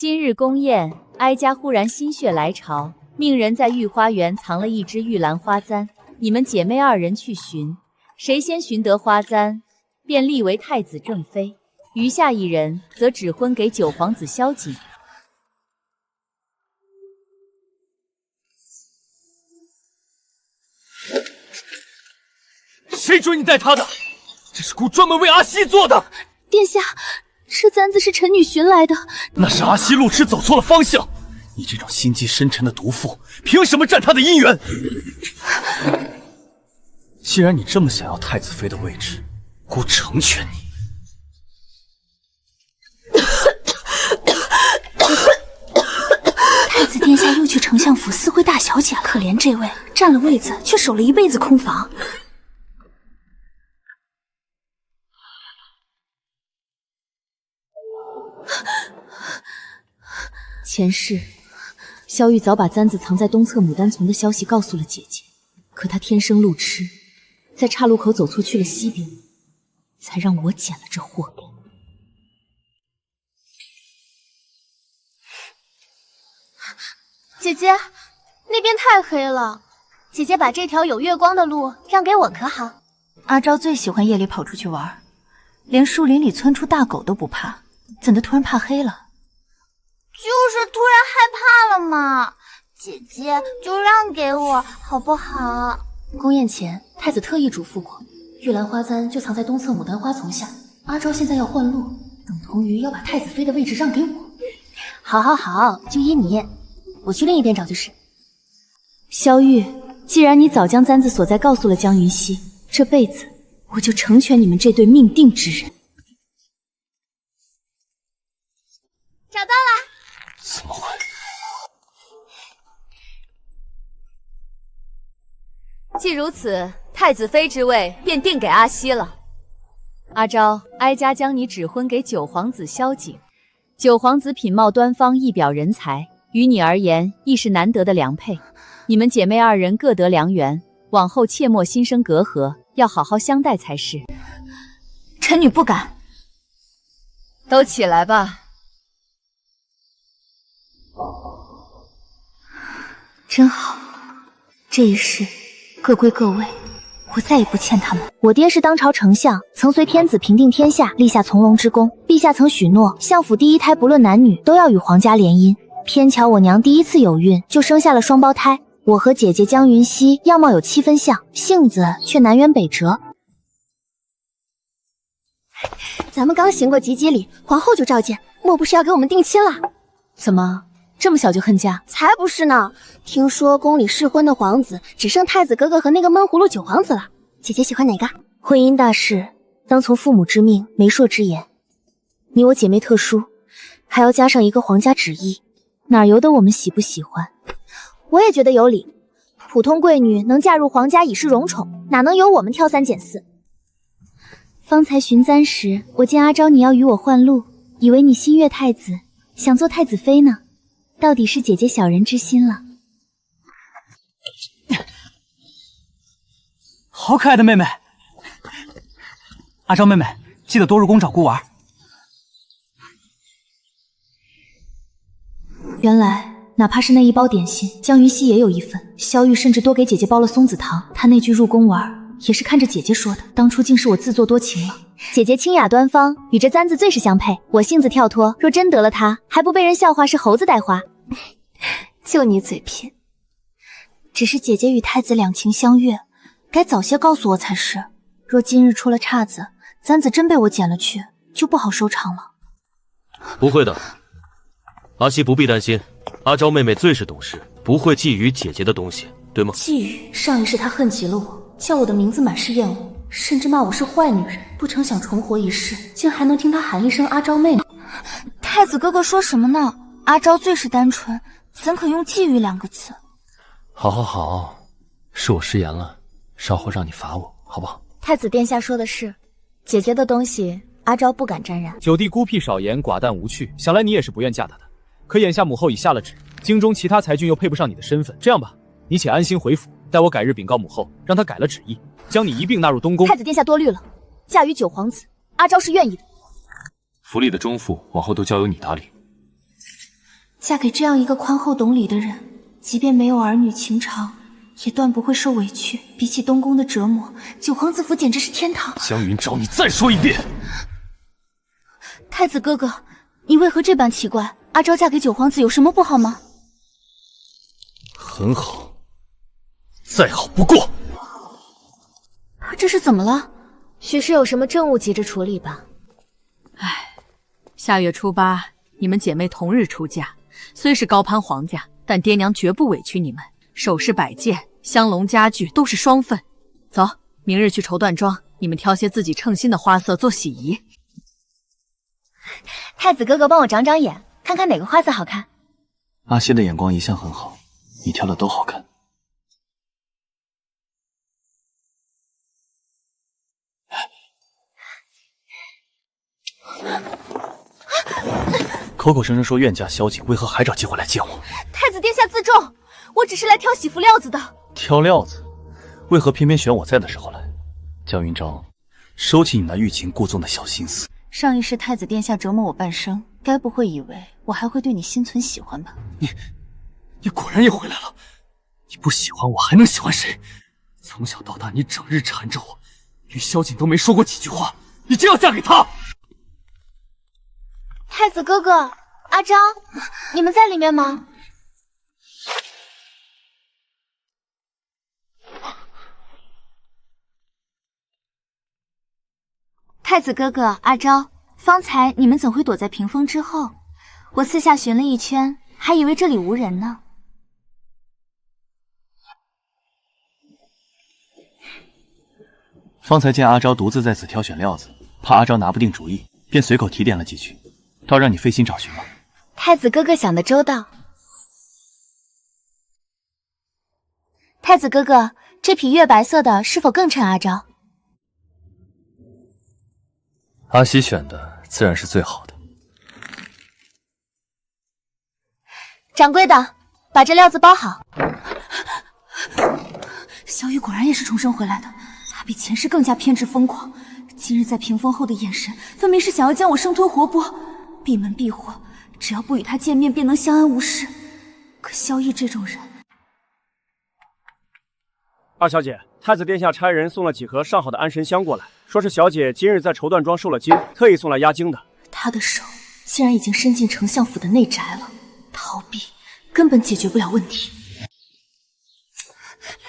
今日宫宴，哀家忽然心血来潮，命人在御花园藏了一只玉兰花簪，你们姐妹二人去寻，谁先寻得花簪，便立为太子正妃。余下一人则指婚给九皇子萧景。谁准你带他的？这是孤专门为阿西做的。殿下，这簪子是臣女寻来的。那是阿西路痴走错了方向。你这种心机深沉的毒妇，凭什么占他的姻缘？既然你这么想要太子妃的位置，孤成全你。太子殿下又去丞相府私会大小姐，可怜这位占了位子，却守了一辈子空房。前世，萧玉早把簪子藏在东侧牡丹丛的消息告诉了姐姐，可她天生路痴，在岔路口走错去了西边，才让我捡了这祸根。姐姐，那边太黑了，姐姐把这条有月光的路让给我可好？阿昭最喜欢夜里跑出去玩，连树林里窜出大狗都不怕，怎的突然怕黑了？就是突然害怕了嘛，姐姐就让给我好不好？宫宴前，太子特意嘱咐过，玉兰花簪就藏在东侧牡丹花丛下。阿昭现在要换路，等同于要把太子妃的位置让给我。好好好，就依你，我去另一边找就是。萧玉，既然你早将簪子所在告诉了江云熙，这辈子我就成全你们这对命定之人。找到了。怎么会？既如此，太子妃之位便定给阿西了。阿昭，哀家将你指婚给九皇子萧景。九皇子品貌端方，一表人才，于你而言亦是难得的良配。你们姐妹二人各得良缘，往后切莫心生隔阂，要好好相待才是。臣女不敢。都起来吧。真好，这一世各归各位，我再也不欠他们。我爹是当朝丞相，曾随天子平定天下，立下从龙之功。陛下曾许诺，相府第一胎不论男女都要与皇家联姻。偏巧我娘第一次有孕，就生下了双胞胎。我和姐姐江云熙样貌有7分像，性子却南辕北辙。咱们刚行过吉吉礼，皇后就召见，莫不是要给我们定亲了？怎么这么小就恨嫁？才不是呢！听说宫里适婚的皇子只剩太子哥哥和那个闷葫芦九皇子了。姐姐喜欢哪个？婚姻大事当从父母之命，媒妁之言。你我姐妹特殊，还要加上一个皇家旨意，哪由得我们喜不喜欢？我也觉得有理。普通贵女能嫁入皇家已是荣宠，哪能由我们挑三拣四？方才寻簪时，我见阿昭你要与我换路，以为你心悦太子，想做太子妃呢。到底是姐姐小人之心了。好可爱的妹妹，阿昭妹妹，记得多入宫找姑玩。原来哪怕是那一包点心，江云熙也有一份。萧玉甚至多给姐姐包了松子糖。她那句入宫玩，也是看着姐姐说的。当初竟是我自作多情了。姐姐清雅端方，与这簪子最是相配。我性子跳脱，若真得了她，还不被人笑话是猴子带花？就你嘴偏。只是姐姐与太子两情相悦，该早些告诉我才是。若今日出了岔子，簪子真被我捡了去，就不好收场了。不会的，阿西不必担心，阿昭妹妹最是懂事，不会觊觎姐姐的东西，对吗？觊觎，上一世她恨极了我，叫我的名字满是厌恶，甚至骂我是坏女人。不成想重活一世，竟还能听她喊一声阿昭妹妹。太子哥哥说什么呢？阿昭最是单纯，怎可用觊觎2个字？好好好，是我失言了，稍后让你罚我，好不好？太子殿下说的是，姐姐的东西阿昭不敢沾染。九弟孤僻少言，寡淡无趣，想来你也是不愿嫁他的。可眼下母后已下了旨，京中其他才俊又配不上你的身份。这样吧，你且安心回府，待我改日禀告母后，让她改了旨意，将你一并纳入东宫。太子殿下多虑了，嫁与九皇子，阿昭是愿意的。府里的中妇往后都交由你打理。嫁给这样一个宽厚懂礼的人，即便没有儿女情长，也断不会受委屈。比起东宫的折磨，九皇子府简直是天堂。江云昭，你再说一遍！太子哥哥，你为何这般奇怪？阿昭嫁给九皇子有什么不好吗？很好，再好不过。这是怎么了？许是有什么政务急着处理吧。下月初8，你们姐妹同日出嫁，虽是高攀皇家，但爹娘绝不委屈你们。首饰摆件、香笼家具都是双份。走，明日去绸缎庄，你们挑些自己称心的花色做喜仪。太子哥哥帮我长长眼，看看哪个花色好看。阿西的眼光一向很好，你挑的都好看。口口声声说愿嫁萧景，为何还找机会来见我？太子殿下自重，我只是来挑喜服料子的。挑料子？为何偏偏选我在的时候来？江云昭，收起你那欲擒故纵的小心思。上一世太子殿下折磨我半生，该不会以为我还会对你心存喜欢吧？你果然也回来了。你不喜欢我还能喜欢谁？从小到大你整日缠着我，与萧景都没说过几句话，你就要嫁给他？太子哥哥，阿昭，你们在里面吗？太子哥哥，阿昭，方才你们怎会躲在屏风之后？我四下寻了一圈，还以为这里无人呢。方才见阿昭独自在此挑选料子，怕阿昭拿不定主意，便随口提点了几句，倒让你费心找寻了。太子哥哥想得周到。太子哥哥，这匹月白色的是否更衬阿昭？阿西选的自然是最好的。掌柜的，把这料子包好。萧玉果然也是重生回来的，他比前世更加偏执疯狂。今日在屏风后的眼神，分明是想要将我生吞活剥，闭门闭户，只要不与他见面，便能相安无事。可萧逸这种人……二小姐，太子殿下差人送了几盒上好的安神香过来，说是小姐今日在绸缎庄受了惊，特意送来压惊的。他的手竟然已经伸进丞相府的内宅了，逃避根本解决不了问题。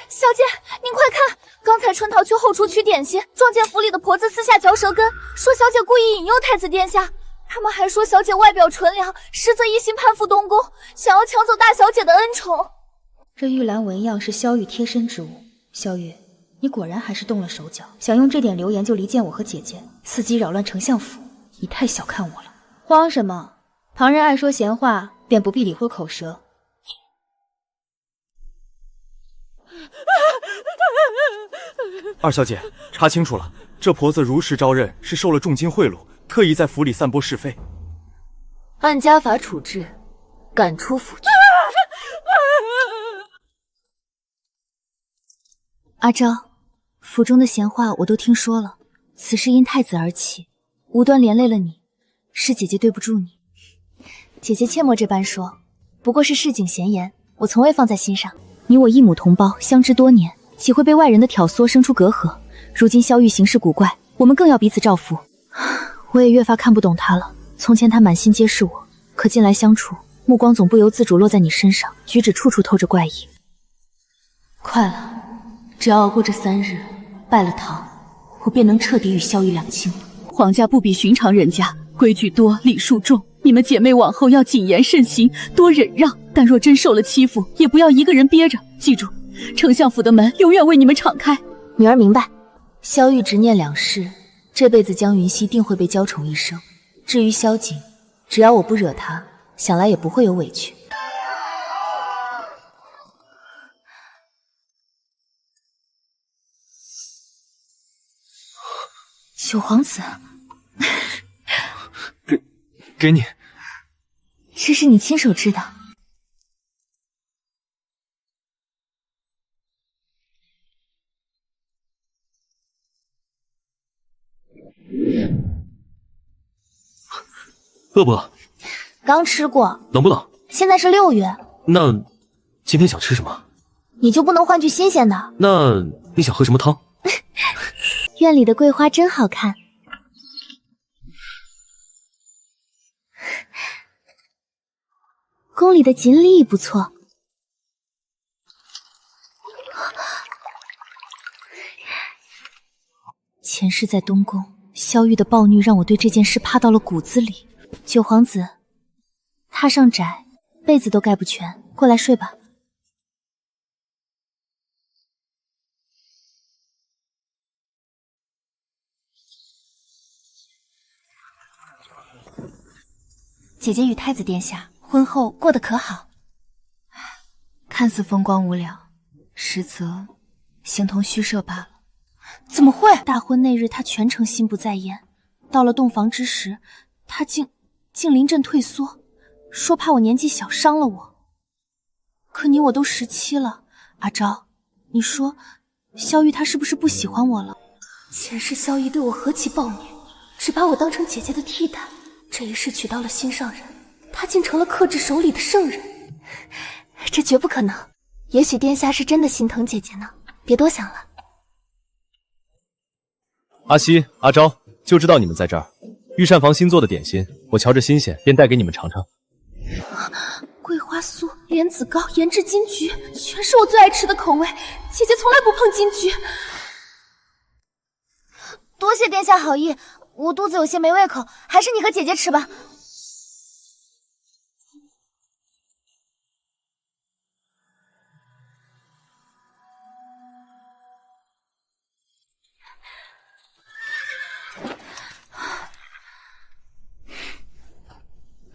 小姐，您快看，刚才春桃去后厨取点心，撞见府里的婆子私下嚼舌根，说小姐故意引诱太子殿下。他们还说小姐外表纯良，实则一心攀附东宫，想要抢走大小姐的恩宠。这玉兰纹样是萧玉贴身之物，萧玉，你果然还是动了手脚，想用这点流言就离间我和姐姐，伺机扰乱丞相府，你太小看我了。慌什么？旁人爱说闲话，便不必理会口舌。二小姐，查清楚了，这婆子如实招认，是受了重金贿赂，特意在府里散播是非。按家法处置，赶出府去。阿昭，府中的闲话我都听说了，此事因太子而起，无端连累了你，是姐姐对不住你。姐姐切莫这般说，不过是市井闲言，我从未放在心上。你我一母同胞，相知多年，岂会被外人的挑唆生出隔阂？如今萧玉行事古怪，我们更要彼此照拂。我也越发看不懂他了。从前他满心皆是我，可近来相处，目光总不由自主落在你身上，举止处处透着怪异。快了，只要熬过这3日，拜了堂，我便能彻底与萧玉两清。皇家不比寻常人家，规矩多，礼数重。你们姐妹往后要谨言慎行，多忍让。但若真受了欺负，也不要一个人憋着。记住，丞相府的门永远为你们敞开。女儿明白。萧玉执念两世，这辈子江云熙定会被娇宠一生。至于萧景，只要我不惹他，想来也不会有委屈。九皇子，给你，这是你亲手织的。饿不饿？刚吃过。冷不冷？现在是6月。那今天想吃什么？你就不能换句新鲜的？那你想喝什么汤？院里的桂花真好看。宫里的锦鲤不错。前世在东宫，萧玉的暴虐让我对这件事怕到了骨子里。九皇子，榻上窄，被子都盖不全，过来睡吧。姐姐与太子殿下婚后过得可好？看似风光无聊，实则形同虚设罢了。怎么会？大婚那日，他全程心不在焉。到了洞房之时，他竟临阵退缩，说怕我年纪小伤了我。可你我都17了，阿昭，你说萧玉他是不是不喜欢我了？前世萧逸对我何其暴虐，只把我当成姐姐的替代。这一世娶到了心上人，他竟成了克制手里的圣人，这绝不可能。也许殿下是真的心疼姐姐呢，别多想了。阿西、阿昭，就知道你们在这儿。御膳房新做的点心，我瞧着新鲜，便带给你们尝尝。桂花酥、莲子糕、盐制金桔，全是我最爱吃的口味。姐姐从来不碰金桔。多谢殿下好意，我肚子有些没胃口，还是你和姐姐吃吧。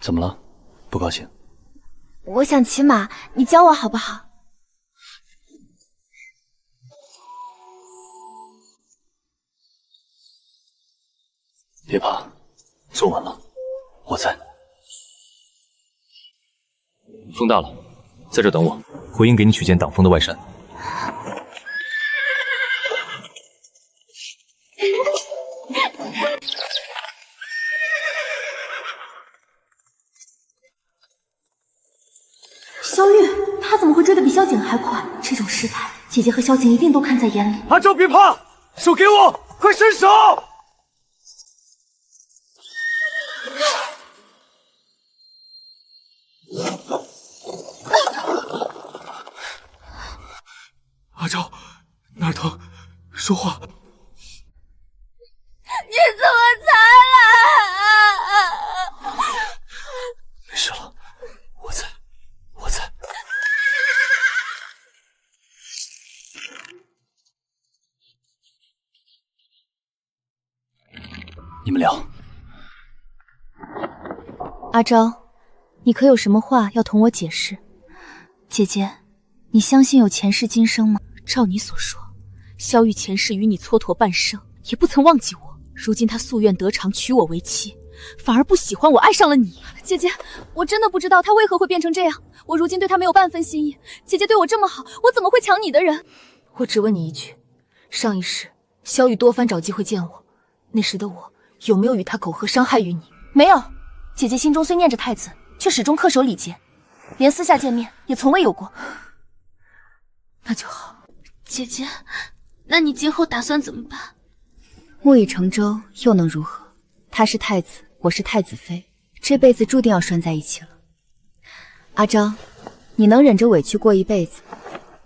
怎么了？不高兴？我想骑马，你教我好不好？别怕，坐稳了，我在。风大了，在这等我，回营给你取件挡风的外衫。萧玉，他怎么会追得比萧景还快？这种失态，姐姐和萧景一定都看在眼里。阿昭，别怕，手给我，快伸手！阿昭，哪儿疼？说话。你怎么才来？没事了，我在。你们聊。阿昭，你可有什么话要同我解释？姐姐，你相信有前世今生吗？照你所说，萧玉前世与你蹉跎半生，也不曾忘记我。如今他夙愿得偿，娶我为妻，反而不喜欢我，爱上了你。姐姐，我真的不知道他为何会变成这样。我如今对他没有半分心意，姐姐对我这么好，我怎么会抢你的人？我只问你一句，上一世萧玉多番找机会见我，那时的我有没有与他苟合伤害于你？没有，姐姐心中虽念着太子，却始终恪守礼节，连私下见面也从未有过。那就好。姐姐，那你今后打算怎么办？木已成舟，又能如何？他是太子，我是太子妃，这辈子注定要拴在一起了。阿昭，你能忍着委屈过一辈子，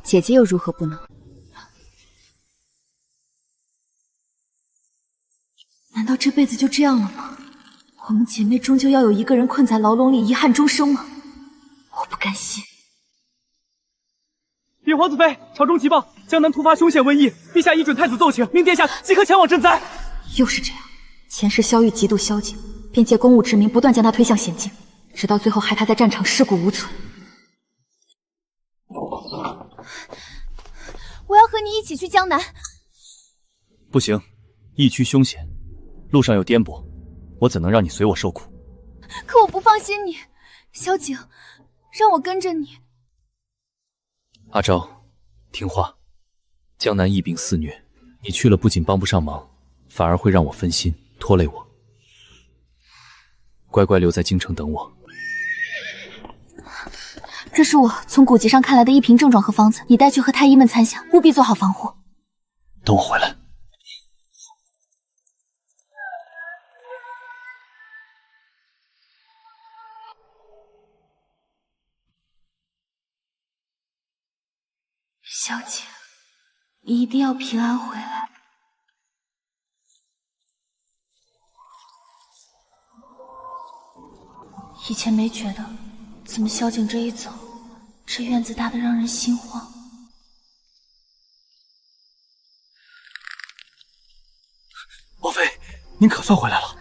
姐姐又如何不能？难道这辈子就这样了吗？我们姐妹终究要有一个人困在牢笼里，遗憾终生吗？我不甘心。禀皇子妃，朝中急报，江南突发凶险瘟疫，陛下依准太子奏请，命殿下即刻前往赈灾。又是这样，前世萧玉嫉妒萧景，便借公务之名不断将他推向险境，直到最后害他在战场尸骨无存。我要和你一起去江南。不行，疫区凶险，路上有颠簸，我怎能让你随我受苦？可我不放心你，萧景，让我跟着你。阿昭，听话。江南疫病肆虐，你去了不仅帮不上忙，反而会让我分心，拖累我。乖乖留在京城等我。这是我从古籍上看来的一瓶症状和方子，你带去和太医们参详，务必做好防护。等我回来。小姐，你一定要平安回来。以前没觉得，怎么萧景这一走，这院子大得让人心慌。王妃，您可算回来了。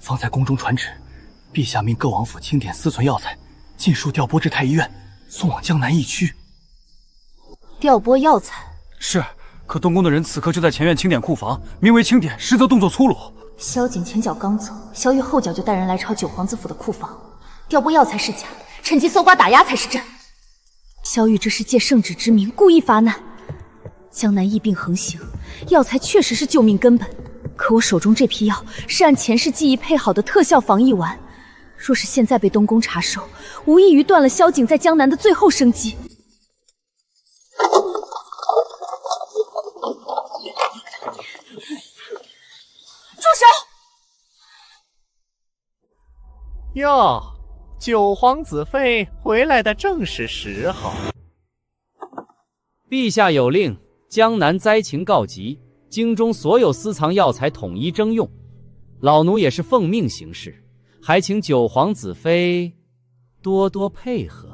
方才宫中传旨，陛下命各王府清点私存药材，尽数调拨至太医院，送往江南疫区。调拨药材是，可东宫的人此刻就在前院清点库房，名为清点，实则动作粗鲁。萧景前脚刚走，萧玉后脚就带人来抄九皇子府的库房，调拨药材是假，趁机搜刮打压才是真。萧玉这是借圣旨之名故意发难。江南疫病横行，药材确实是救命根本，可我手中这批药是按前世记忆配好的特效防疫丸，若是现在被东宫查收，无异于断了萧景在江南的最后生机。住手！哟，九皇子妃回来的正是时候。陛下有令，江南灾情告急，京中所有私藏药材统一征用。老奴也是奉命行事，还请九皇子妃多多配合。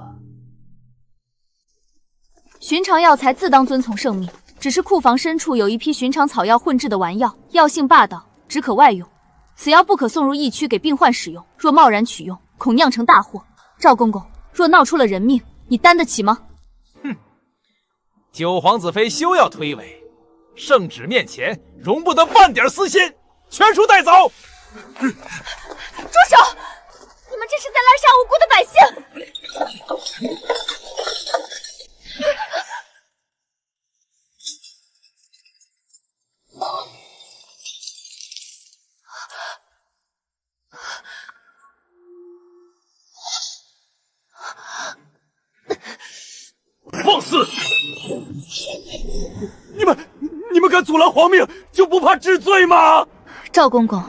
寻常药材自当遵从圣命，只是库房深处有一批寻常草药混制的丸药，药性霸道，只可外用。此药不可送入疫区给病患使用，若贸然取用，恐酿成大祸。赵公公，若闹出了人命，你担得起吗？哼，九皇子妃休要推诿，圣旨面前容不得半点私心，全数带走。住手！你们这是在滥杀无辜的百姓！放肆！你们敢阻拦皇命，就不怕治罪吗？赵公公，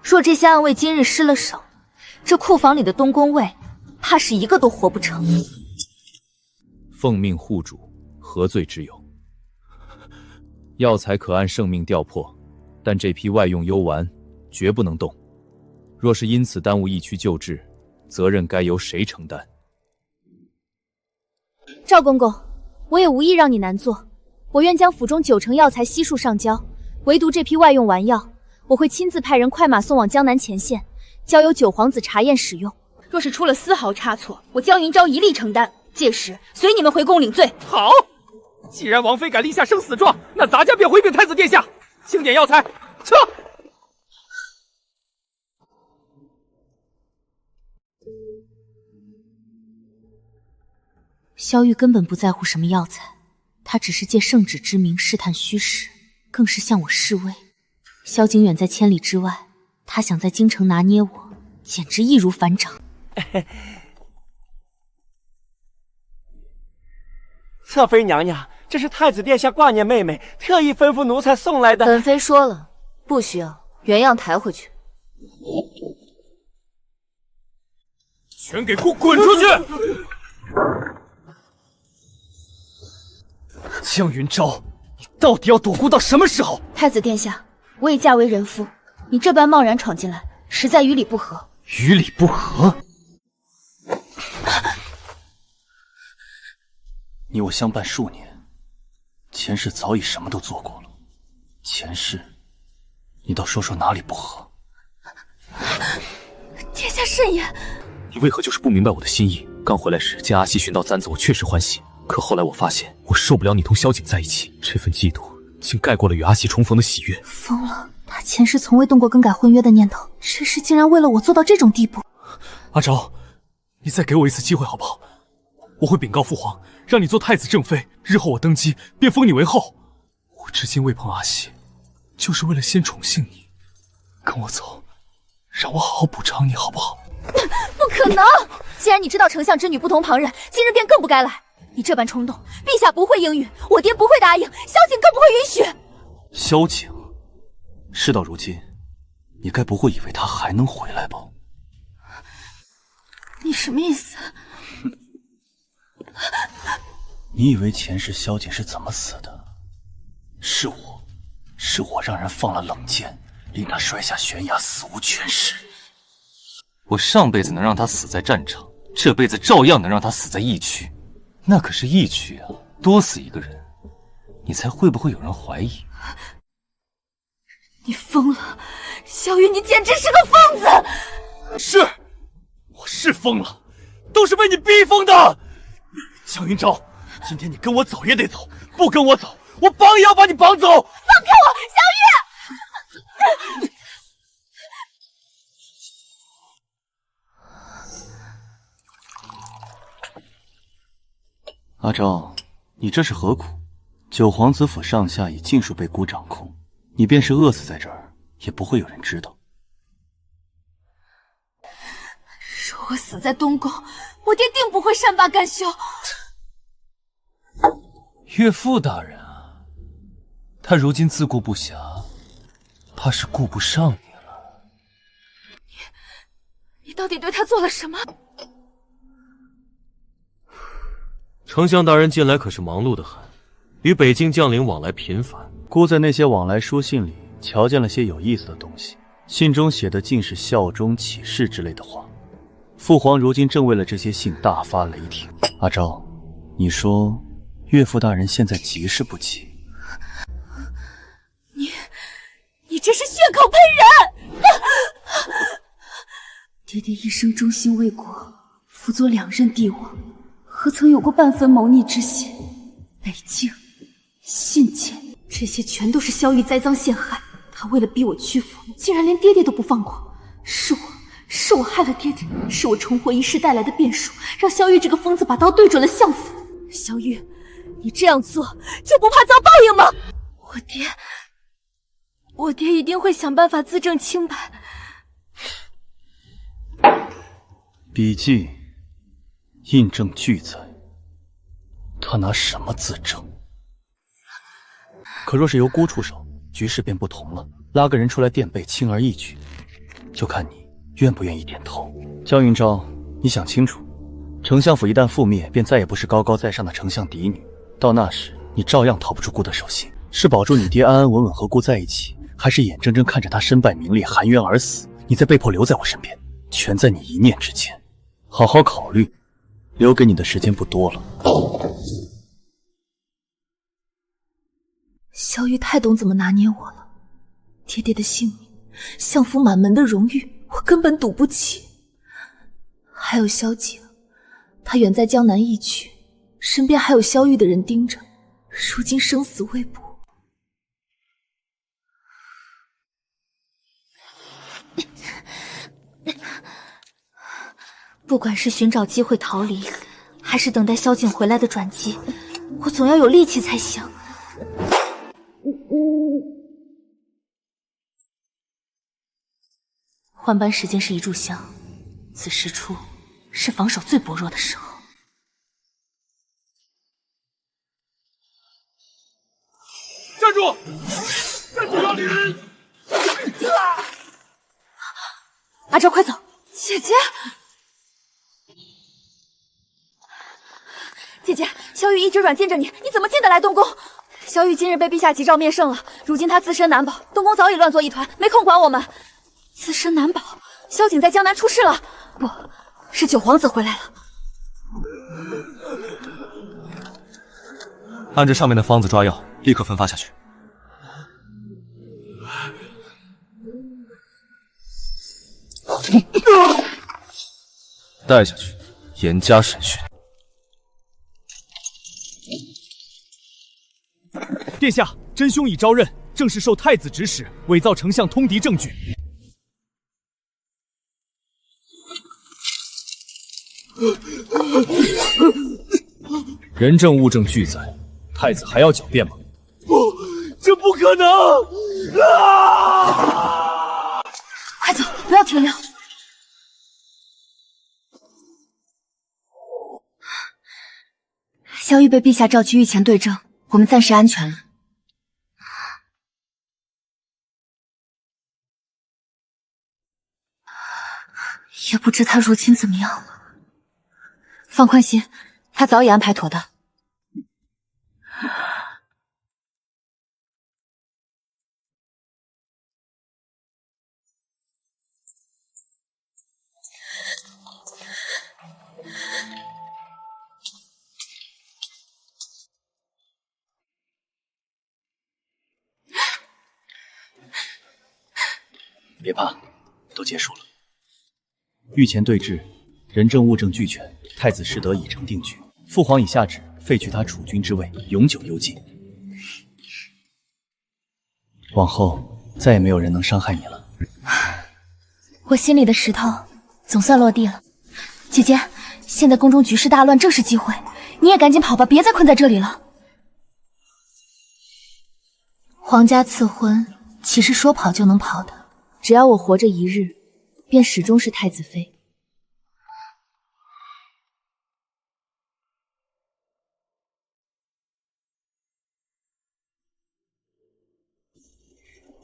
若这些暗卫今日失了手，这库房里的东宫卫，怕是一个都活不成。奉命护主，何罪之有？药材可按圣命调破，但这批外用幽丸绝不能动。若是因此耽误疫区救治，责任该由谁承担？赵公公，我也无意让你难做，我愿将府中90%药材悉数上交，唯独这批外用丸药，我会亲自派人快马送往江南前线，交由九皇子查验使用。若是出了丝毫差错，我江云昭一力承担，届时随你们回宫领罪。好，既然王妃敢立下生死状，那咱家便回禀太子殿下，清点药材，撤。萧玉根本不在乎什么药材，他只是借圣旨之名试探虚实，更是向我示威。萧景远在千里之外，他想在京城拿捏我，简直易如反掌。侧妃娘娘，这是太子殿下挂念妹妹，特意吩咐奴才送来的。本妃说了，不需要，原样抬回去。全给我滚出去！江云昭，你到底要躲孤到什么时候？太子殿下，我已嫁为人妇，你这般贸然闯进来，实在与理不合。与理不合？你我相伴数年，前世早已什么都做过了。前世，你倒说说哪里不合？殿下慎言。你为何就是不明白我的心意？刚回来时见阿西寻到簪子，我确实欢喜。可后来我发现，我受不了你同萧景在一起，这份嫉妒竟盖过了与阿西重逢的喜悦。疯了！他前世从未动过更改婚约的念头，这事竟然为了我做到这种地步。阿昭，你再给我一次机会好不好？我会禀告父皇，让你做太子正妃，日后我登基便封你为后。我至今未碰阿西，就是为了先宠幸你。跟我走，让我好好补偿你好不好？不可能！既然你知道丞相之女不同旁人，今日便更不该来。你这般冲动，陛下不会应允，我爹不会答应，萧景更不会允许。萧景，事到如今，你该不会以为他还能回来吧？你什么意思？你以为前世萧景是怎么死的？是我让人放了冷箭，令他摔下悬崖，死无全尸。我上辈子能让他死在战场，这辈子照样能让他死在疫区。那可是疫区啊，多死一个人，你猜会不会有人怀疑？你疯了，萧玉，你简直是个疯子！我是疯了，都是被你逼疯的。江云昭，今天你跟我走也得走，不跟我走，我绑也要把你绑走。放开我，萧玉！阿昭，你这是何苦？九皇子府上下已尽数被孤掌控，你便是饿死在这儿，也不会有人知道。若我死在东宫，我爹定不会善罢甘休。岳父大人啊，他如今自顾不暇，怕是顾不上你了。你到底对他做了什么？丞相大人近来可是忙碌得很，与北京将领往来频繁。孤在那些往来书信里瞧见了些有意思的东西，信中写的尽是效忠启事之类的话。父皇如今正为了这些信大发雷霆。阿昭，你说岳父大人现在急是不急？你这是血口喷人！爹爹一生忠心为国，辅佐2任帝王，何曾有过半分谋逆之心？北京、信件，这些全都是萧玉栽赃陷害。他为了逼我屈服，竟然连爹爹都不放过。是我害了爹爹，是我重活一世带来的变数，让萧玉这个疯子把刀对准了相府。萧玉，你这样做就不怕遭报应吗？我爹一定会想办法自证清白。笔记印证俱在，他拿什么自证？可若是由孤出手，局势便不同了。拉个人出来垫背，轻而易举，就看你愿不愿意点头。江云昭，你想清楚，丞相府一旦覆灭，便再也不是高高在上的丞相嫡女，到那时你照样逃不出孤的手心。是保住你爹安安稳稳和孤在一起，还是眼睁睁看着他身败名裂，含冤而死，你再被迫留在我身边，全在你一念之间。好好考虑，留给你的时间不多了。萧玉太懂怎么拿捏我了，爹爹的性命，相府满门的荣誉，我根本赌不起。还有萧景，他远在江南疫区，身边还有萧玉的人盯着，如今生死未卜。不管是寻找机会逃离，还是等待萧景回来的转机，我总要有力气才行。换班时间是一炷香，此时出是防守最薄弱的时候。站住！站住！要离人！阿昭，快走！姐姐，姐姐，萧玉一直软禁着你，你怎么进得来东宫？萧玉今日被陛下急诏灭圣了，如今他自身难保，东宫早已乱作一团，没空管我们。自身难保，萧景在江南出事了，不是九皇子回来了。按着上面的方子抓药，立刻分发下去。带下去，严加审讯。殿下，真凶已招认，正是受太子指使，伪造丞相通敌证据。人证物证俱在，太子还要狡辩吗？不，这不可能！快走，不要停留！萧玉被陛下召去御前对证，我们暂时安全了。也不知他如今怎么样了。放宽心，他早已安排妥当。别怕，都结束了。御前对峙，人证物证俱全，太子适得已成定局。父皇已下旨废去他储君之位，永久幽禁。往后再也没有人能伤害你了。我心里的石头总算落地了。姐姐，现在宫中局势大乱，正是机会，你也赶紧跑吧，别再困在这里了。皇家赐婚岂是说跑就能跑的？只要我活着一日，便始终是太子妃。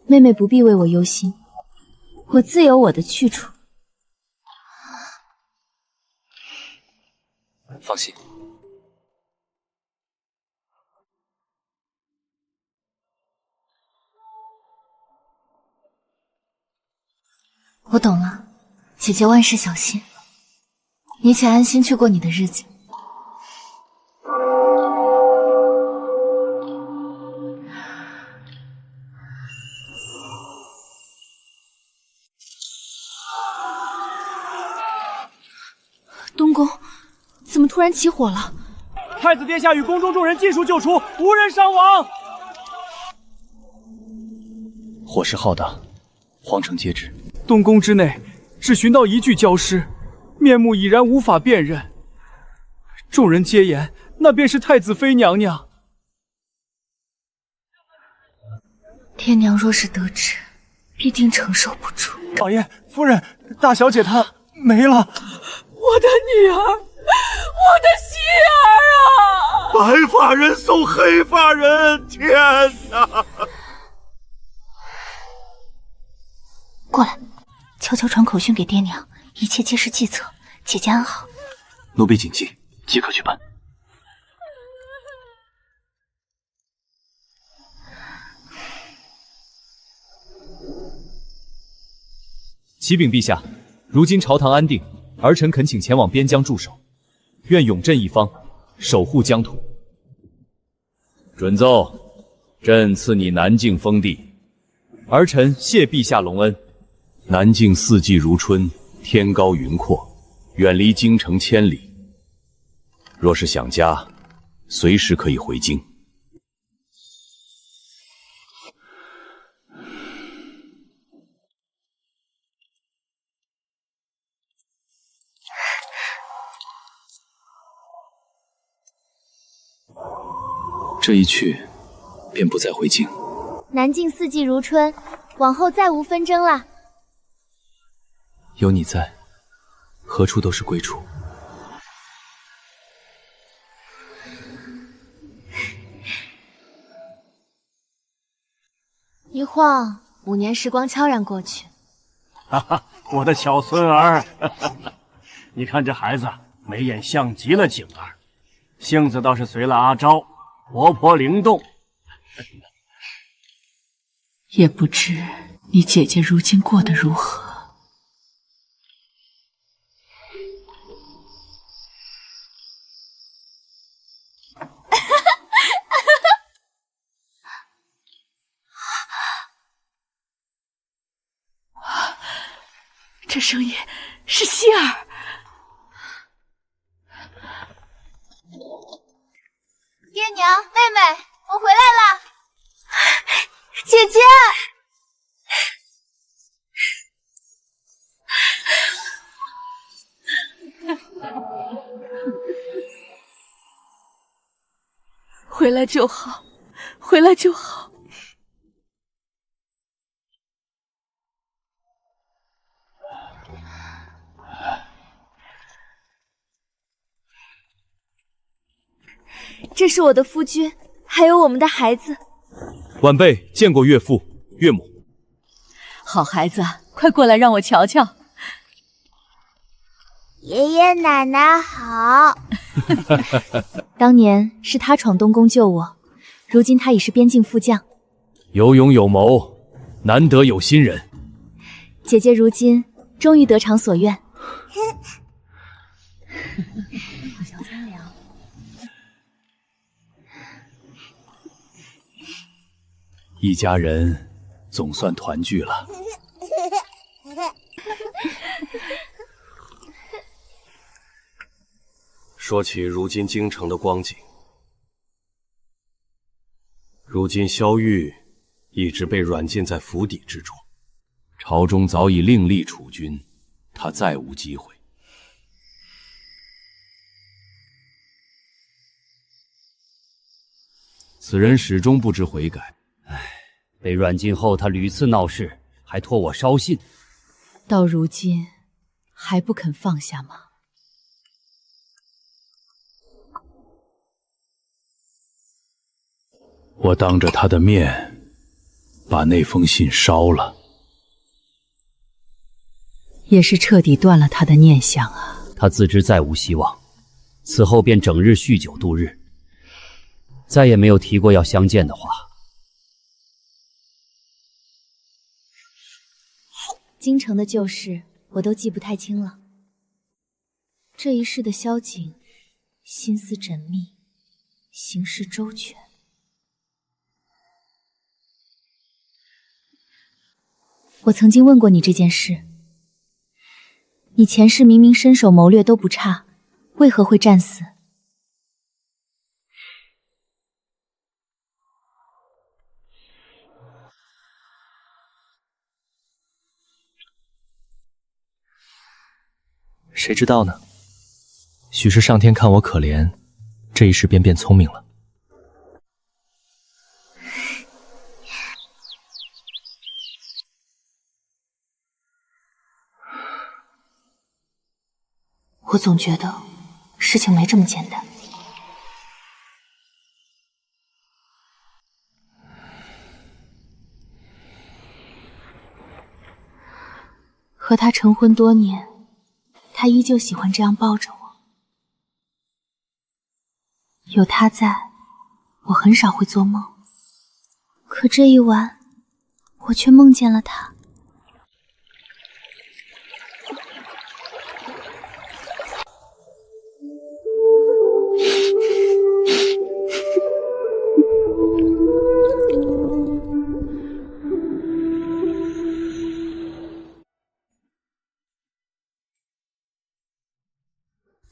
妹妹不必为我忧心，我自有我的去处。放心。我懂了，姐姐万事小心。你且安心去过你的日子。东宫怎么突然起火了？太子殿下与宫中众人尽数救出，无人伤亡。火势浩大，皇城皆知。东宫之内只寻到一具焦尸，面目已然无法辨认。众人皆言那便是太子妃娘娘。爹娘若是得知，必定承受不住。老爷、夫人，大小姐她没了。我的女儿，我的希儿啊！白发人送黑发人，天哪！过来，悄悄传口讯给爹娘，一切皆是计策，姐姐安好。奴婢谨记，即刻去办。启禀陛下，如今朝堂安定，儿臣恳请前往边疆驻守，愿永镇一方，守护疆土。准奏，朕赐你南境封地，儿臣谢陛下隆恩。南境四季如春，天高云阔，远离京城千里。若是想家，随时可以回京。这一去，便不再回京。南境四季如春，往后再无纷争啦。有你在，何处都是归处。一晃5年时光悄然过去。哈哈，我的小孙儿，你看这孩子眉眼像极了景儿，性子倒是随了阿昭，活泼灵动。也不知你姐姐如今过得如何。这声音是希儿。爹娘，妹妹，我回来了。姐姐，回来就好，回来就好。这是我的夫君，还有我们的孩子。晚辈见过岳父、岳母。好孩子，快过来让我瞧瞧。爷爷奶奶好。当年是他闯东宫救我，如今他已是边境副将。有勇有谋，难得有心人。姐姐如今终于得偿所愿。小苍凉。一家人总算团聚了。说起如今京城的光景，如今萧玉一直被软禁在府邸之中，朝中早已另立储君，他再无机会。此人始终不知悔改。被软禁后，他屡次闹事，还托我捎信，到如今还不肯放下吗？我当着他的面把那封信烧了，也是彻底断了他的念想啊。他自知再无希望，此后便整日酗酒度日，再也没有提过要相见的话。京城的旧事我都记不太清了，这一世的萧景心思缜密，行事周全。我曾经问过你这件事，你前世明明身手谋略都不差，为何会战死？谁知道呢？许是上天看我可怜，这一世便变聪明了。我总觉得事情没这么简单。和他成婚多年，他依旧喜欢这样抱着我。有他在，我很少会做梦。可这一晚，我却梦见了他。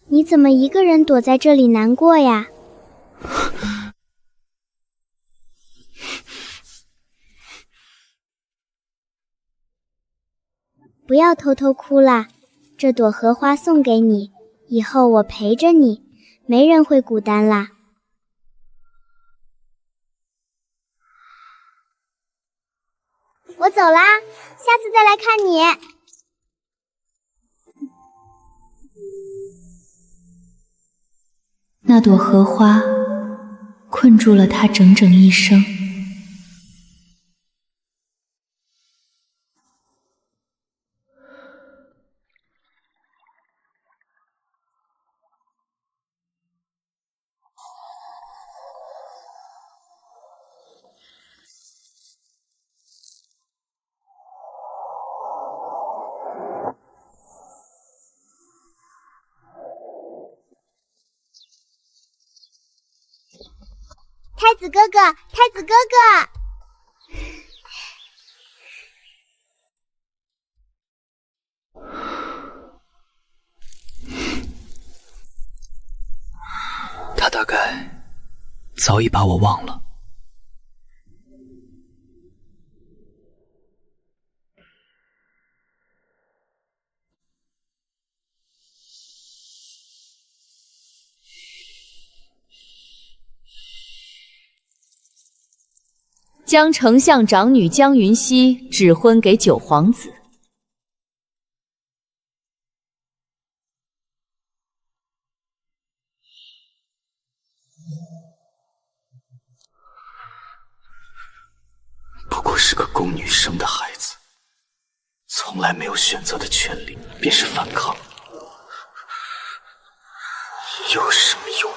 你怎么一个人躲在这里难过呀？不要偷偷哭啦，这朵荷花送给你，以后我陪着你，没人会孤单啦。我走啦，下次再来看你。那朵荷花困住了他整整一生。太子哥哥，太子哥哥！他大概早已把我忘了。将丞相长女江云溪指婚给九皇子。宫女生的孩子，从来没有选择的权利，便是反抗。有什么用？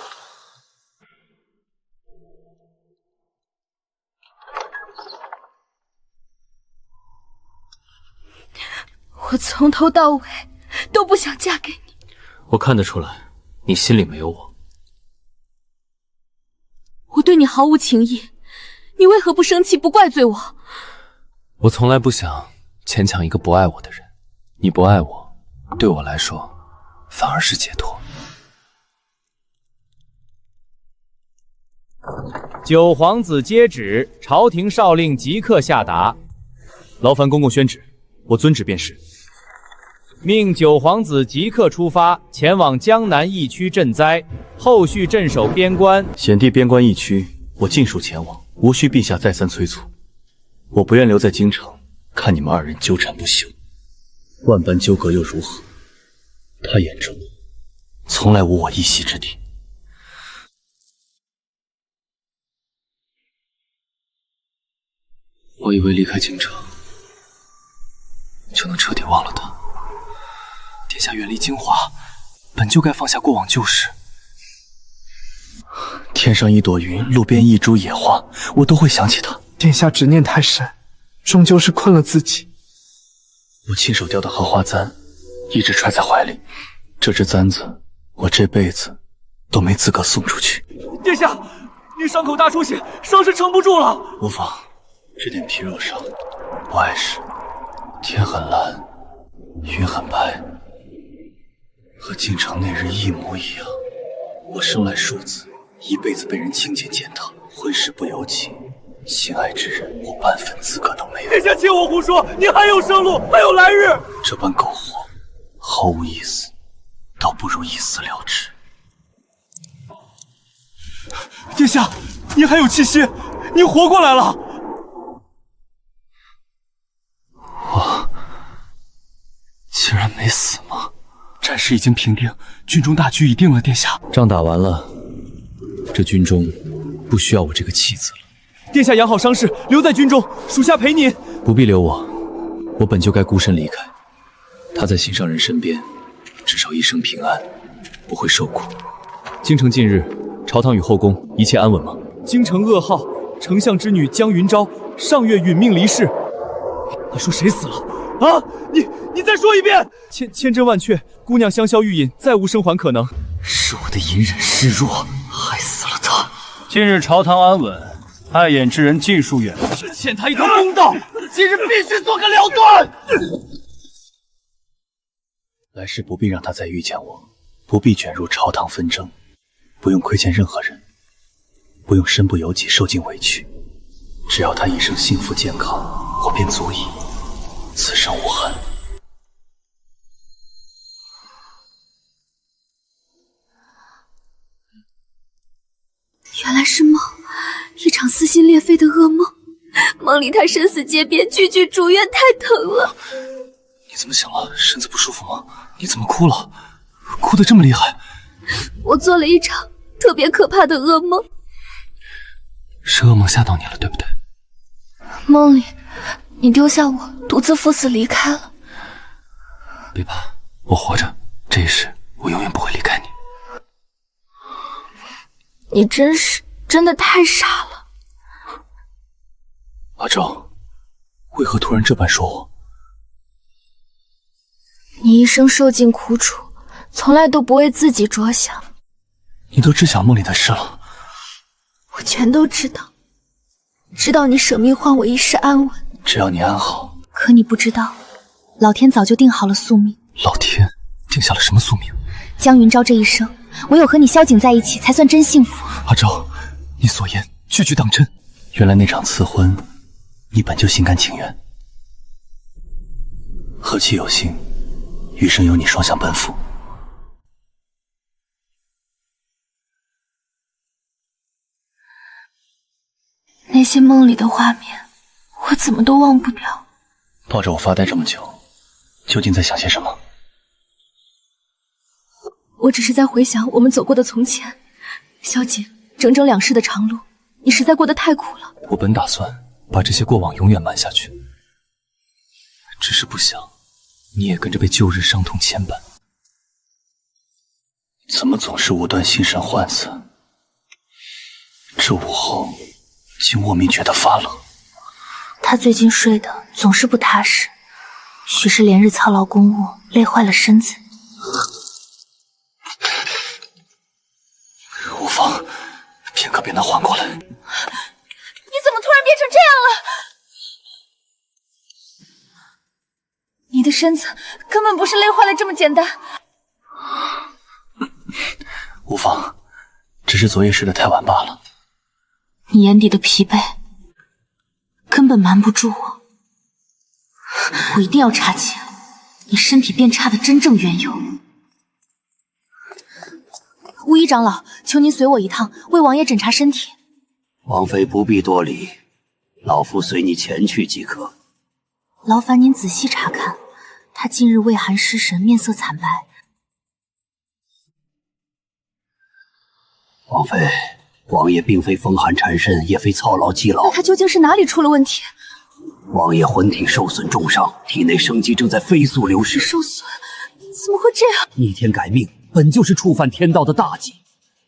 我从头到尾都不想嫁给你。我看得出来，你心里没有我。我对你毫无情意，你为何不生气，不怪罪我？我从来不想牵强一个不爱我的人，你不爱我，对我来说反而是解脱。九皇子接旨，朝廷诏令即刻下达。劳烦公公宣旨，我遵旨便是。命九皇子即刻出发，前往江南疫区赈灾，后续镇守边关。险地边关疫区，我尽数前往，无需陛下再三催促。我不愿留在京城，看你们二人纠缠不休。万般纠葛又如何？他眼中从来无我一席之地。我以为离开京城就能彻底忘了他。殿下远离京华，本就该放下过往旧事。天上一朵云，路边一株野花，我都会想起他。殿下执念太深，终究是困了自己。我亲手雕的荷花簪，一直揣在怀里。这只簪子，我这辈子都没资格送出去。殿下，你伤口大出血，伤势撑不住了。无妨，这点皮肉伤，不碍事。天很蓝，云很白，和京城那日一模一样。我生来庶子，一辈子被人轻贱践踏，婚事不由己，心爱之人我半分资格都没有。殿下切我胡说，你还有生路，还有来日。这般苟活毫无意思，倒不如一死了之。殿下，你还有气息，你活过来了。我竟然没死吗？战事已经平定，军中大局已定了，殿下。仗打完了，这军中不需要我这个弃子了。殿下养好伤势，留在军中，属下陪您。不必留我，我本就该孤身离开。他在心上人身边，至少一生平安，不会受苦。京城近日，朝堂与后宫一切安稳吗？京城噩耗，丞相之女江云昭上月殒命离世。你说谁死了？啊！你再说一遍！千真万确，姑娘香消玉殒，再无生还可能。是我的隐忍示弱，害死了她。近日朝堂安稳，碍眼之人尽数远离。只欠他一条公道，今日必须做个了断。来世不必让他再遇见我，不必卷入朝堂纷争，不用亏欠任何人，不用身不由己受尽委屈，只要他一生幸福健康，我便足矣。此生无憾。原来是梦，一场撕心裂肺的噩梦。梦里他生死皆边，句句住院，太疼了。你怎么醒了？身子不舒服吗？你怎么哭了？哭得这么厉害？我做了一场特别可怕的噩梦。是噩梦吓到你了，对不对？梦里你丢下我独自赴死离开了。别怕，我活着，这一世我永远不会离开你。你真的太傻了。阿昭，为何突然这般说我？你一生受尽苦楚，从来都不为自己着想。你都知晓梦里的事了？我全都知道，知道你舍命换我一世安稳。只要你安好。可你不知道，老天早就定好了宿命。老天定下了什么宿命？江云昭这一生，唯有和你萧景在一起，才算真幸福。阿昭，你所言句句当真。原来那场赐婚，你本就心甘情愿。何其有幸，余生有你双向奔赴。那些梦里的画面，我怎么都忘不掉。抱着我发呆这么久，究竟在想些什么？我只是在回想我们走过的从前。萧景，整整2世的长路，你实在过得太苦了。我本打算把这些过往永远瞒下去。只是不想你也跟着被旧日伤痛牵绊。怎么总是无端心神涣散？这午后竟莫名觉得发冷。他最近睡得总是不踏实，许是连日操劳公务，累坏了身子。无妨，片刻便能缓过来。你怎么突然变成这样了？你的身子根本不是累坏了这么简单。无妨，只是昨夜睡得太晚罢了。你眼底的疲惫根本瞒不住我，我一定要查清你身体变差的真正缘由。巫医长老，求您随我一趟，为王爷诊查身体。王妃不必多礼，老夫随你前去即可。劳烦您仔细查看，他近日畏寒失神，面色惨白。王妃，王爷并非风寒缠身，也非操劳积劳。那他究竟是哪里出了问题？王爷魂体受损重伤，体内生机正在飞速流失。受损？怎么会这样？逆天改命本就是触犯天道的大忌，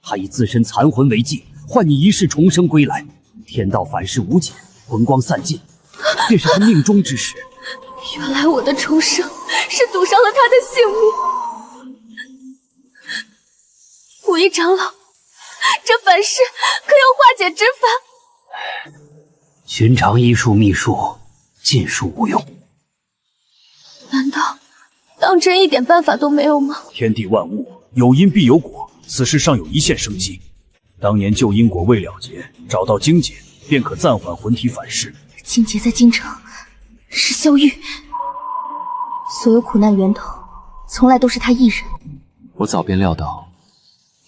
他以自身残魂为祭，换你一世重生归来。天道反噬无解，魂光散尽，便是他命中之时。原来我的重生是赌上了他的性命。武夷长老，这凡事可有化解之法？寻常医术秘术，尽数无用。难道当真一点办法都没有吗？天地万物有因必有果，此事尚有一线生机。当年旧因果未了结，找到荆姐，便可暂缓魂体反噬。荆姐在京城，是萧玉，所有苦难源头从来都是他一人。我早便料到，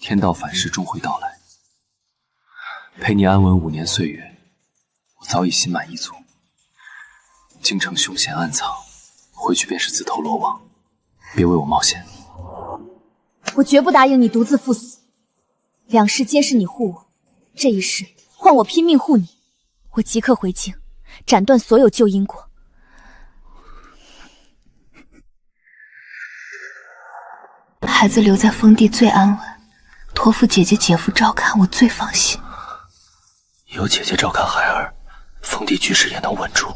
天道反噬终会到来。陪你安稳5年岁月，我早已心满意足。京城凶险暗藏，回去便是自投罗网，别为我冒险。我绝不答应你独自赴死。2世皆是你护我，这一世换我拼命护你。我即刻回京，斩断所有旧因果。孩子留在封地最安稳，托付姐姐姐夫照看，我最放心。有姐姐照看孩儿，封地局势也能稳住。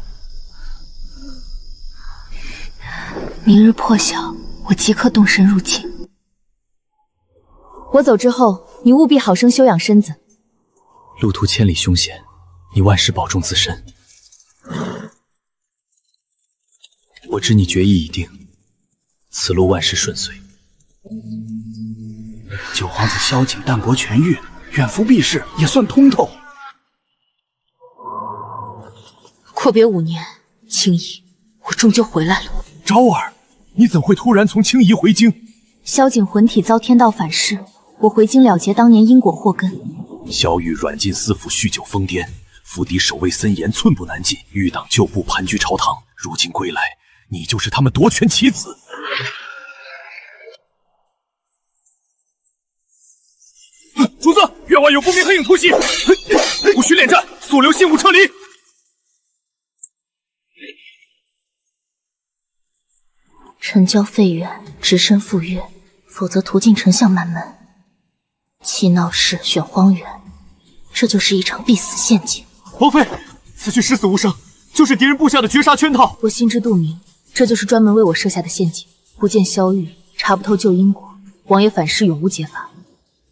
明日破晓，我即刻动身入京。我走之后，你务必好生休养身子。路途千里凶险，你万事保重自身。我知你决意已定，此路万事顺遂。九皇子萧景淡泊痊愈，远服避世，也算通透。阔别5年，青怡，我终究回来了。昭儿，你怎会突然从青怡回京？萧景魂体遭天道反噬，我回京了结当年因果祸根。萧玉软禁司府，酗酒疯癫，府邸守卫森严，寸步难进。余党旧部盘踞朝堂，如今归来，你就是他们夺权棋子。主子，院外有不明黑影突袭，不许恋战，速留信物撤离。臣教废园，只身赴约，否则途径丞相满门。弃闹市，选荒原，这就是一场必死陷阱。王妃，此去十死无生，就是敌人布下的绝杀圈套。我心知肚明，这就是专门为我设下的陷阱。不见萧玉，查不透旧因果，王爷反噬永无解法。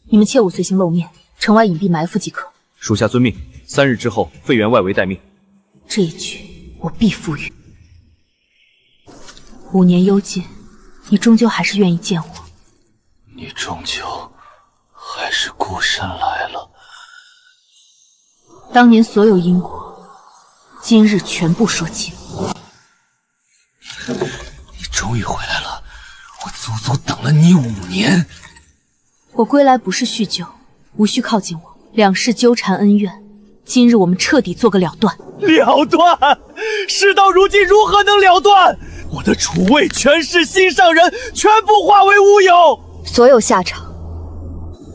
你们切勿随行露面，城外隐蔽埋伏即可。属下遵命。3日之后，废园外围待命。这一局我必负于。5年幽禁，你终究还是愿意见我。你终究还是孤身来了。当年所有因果，今日全部说清。你终于回来了，我足足等了你5年。我归来不是叙旧，无需靠近我。2世纠缠恩怨，今日我们彻底做个了断。了断？事到如今如何能了断？我的储位、权势、心上人全部化为乌有，所有下场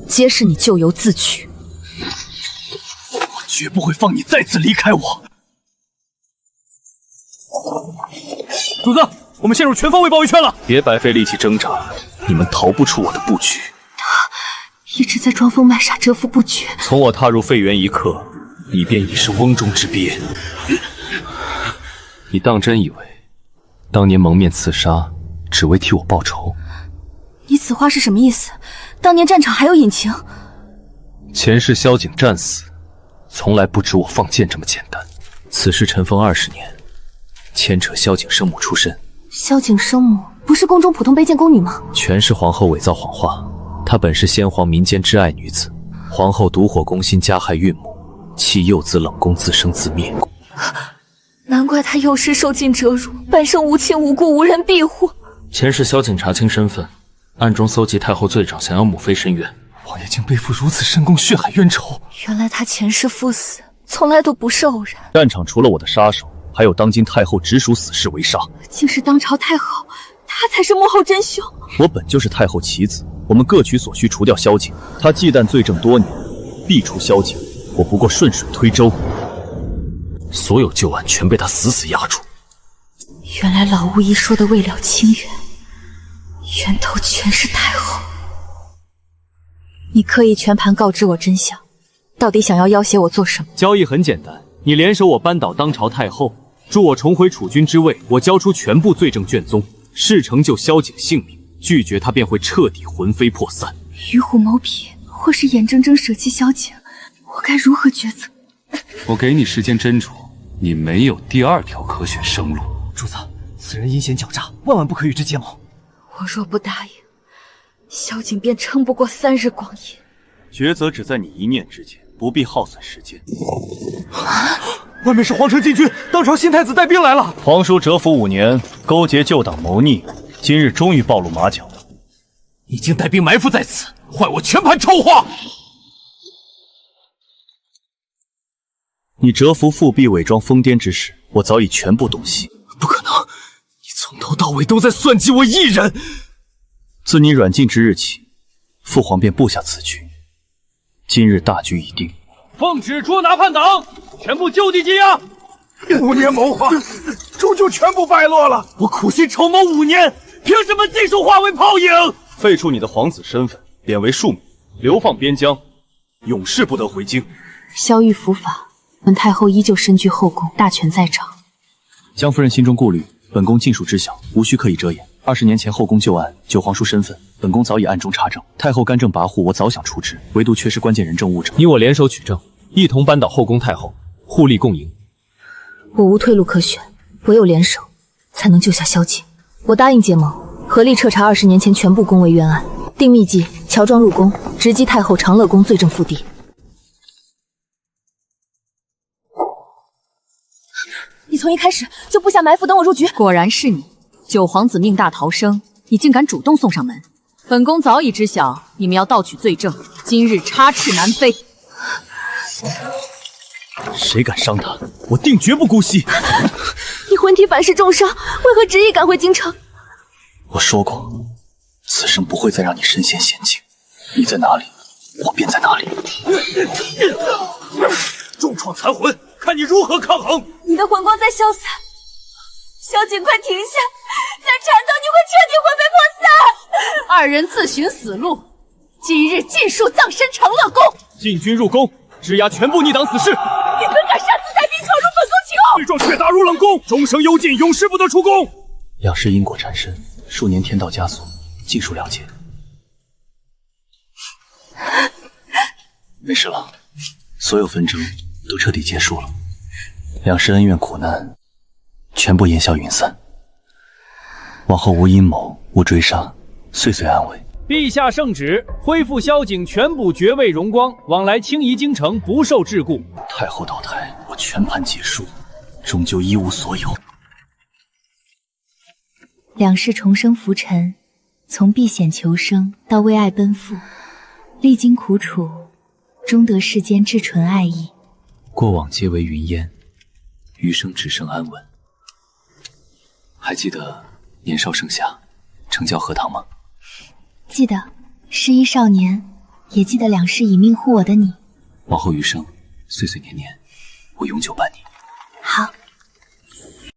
皆是你咎由自取。我绝不会放你再次离开我。主子，我们陷入全方位包围圈了，别白费力气挣扎，你们逃不出我的布局。一直在装疯卖傻，蛰伏不决。从我踏入废园一刻，你便已是瓮中之鳖。你当真以为当年蒙面刺杀，只为替我报仇？你此话是什么意思？当年战场还有隐情？前世萧景战死，从来不止我放箭这么简单。此事尘封20年，牵扯萧景生母出身。萧景生母不是宫中普通卑贱宫女吗？全是皇后伪造谎话。她本是先皇民间挚爱女子，皇后妒火攻心，加害孕母，弃幼子冷宫，自生自灭。难怪她幼时受尽折辱，半生无亲无故，无人庇护。前世萧景查清身份，暗中搜集太后罪状，想要母妃申冤。王爷竟背负如此深宫血海冤仇，原来他前世赴死，从来都不是偶然。战场除了我的杀手，还有当今太后直属死士为杀。竟是当朝太后，她才是幕后真凶。我本就是太后棋子，我们各取所需，除掉萧景。他忌惮罪证多年，必除萧景。我不过顺水推舟，所有旧案全被他死死压住。原来老巫医说的未了清源，源头全是太后。你刻意全盘告知我真相，到底想要要挟我做什么？交易很简单，你联手我扳倒当朝太后，助我重回储君之位，我交出全部罪证卷宗，事成就萧景性命，拒绝他便会彻底魂飞魄散。与虎谋皮，或是眼睁睁舍弃萧景，我该如何抉择？我给你时间斟酌，你没有第二条可选生路。主子，此人阴险狡诈，万万不可与之结盟。我若不答应，萧景便撑不过3日光阴。抉择只在你一念之间，不必耗损时间。外面是皇城禁军，当朝新太子带兵来了。皇叔蛰伏5年，勾结旧党谋逆，今日终于暴露马脚。已经带兵埋伏在此，坏我全盘筹划。你蛰伏复辟、伪装疯癫之事，我早已全部洞悉。不可能，你从头到尾都在算计我一人。自你软禁之日起，父皇便布下此局。今日大局已定，奉旨捉拿叛党，全部就地羁押。5年谋划，终究全部败落了。我苦心筹谋5年，凭什么尽数化为泡影？废除你的皇子身份，贬为庶民，流放边疆，永世不得回京。萧玉伏法，本太后依旧身居后宫，大权在掌。江夫人心中顾虑，本宫尽数知晓，无需刻意遮掩。20年前后宫旧案，九皇叔身份，本宫早已暗中查证。太后干政跋扈，我早想除之，唯独缺失关键人证物证。你我联手取证，一同扳倒后宫太后，互利共赢。我无退路可选，唯有联手，才能救下萧景。我答应结盟，合力彻查20年前全部宫闱冤案，定秘计，乔装入宫，直击太后长乐宫罪证腹地。你从一开始就布下埋伏，等我入局。果然是你，九皇子命大逃生，你竟敢主动送上门。本宫早已知晓你们要盗取罪证，今日插翅难飞。谁敢伤他，我定绝不姑息。你魂体反噬重伤，为何执意赶回京城？我说过，此生不会再让你身陷险境。你在哪里，我便在哪里。重创残魂，看你如何抗衡！你的魂光在消散，萧景，快停下！再缠斗，你会彻底魂飞魄散。2人自寻死路，今日尽数葬身长乐宫。禁军入宫，直押全部逆党死士。你怎敢擅自带兵闯入本宫寝后？罪状却打入冷宫，终生幽禁，永世不得出宫。两世因果缠身，数年天道枷锁，尽数了结。没事了，所有纷争都彻底结束了，两世恩怨苦难全部烟消云散，往后无阴谋，无追杀，岁岁安稳。陛下圣旨，恢复萧景全部爵位荣光，往来清夷京城，不受桎梏。太后倒台，我全盘结束，终究一无所有。两世重生浮沉，从避险求生到为爱奔赴，历经苦楚，终得世间至纯爱意。过往皆为云烟，余生只剩安稳。还记得年少盛夏，成教荷塘吗？记得，失忆少年，也记得两世以命护我的你。往后余生，岁岁年年，我永久伴你。